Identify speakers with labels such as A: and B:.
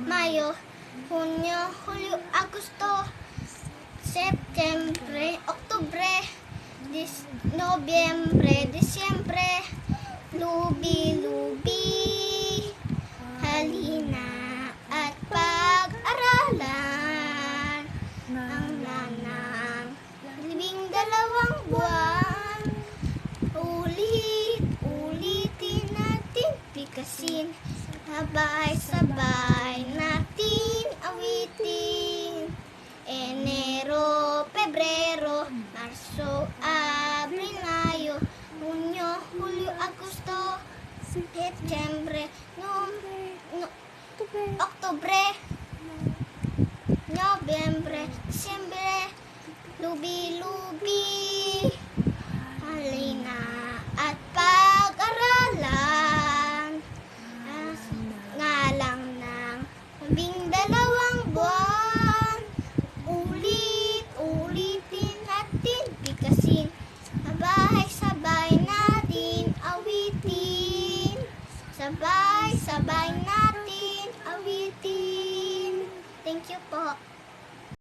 A: Mayo, Hunyo, Hulyo, Agosto, Septembre, Oktubre, Nobyembre, Disyembre, lubi-lubi, halina at pag-aralan ang nanang 12 buwan. Ulit-ulitin natin pikasin, sabay-sabay natin awitin. Enero, Pebrero, Marso, Abril, Mayo, Hunyo, Hulyo, Agosto, Setyembre, Oktubre, Nobyembre, Disyembre, lubi-lubi, halina at pag-aralan ngalang ng 12 buwan. Ulit-ulitin natin pikasin, sabay-sabay natin awitin. Sabay-sabay natin awitin. Thank you po.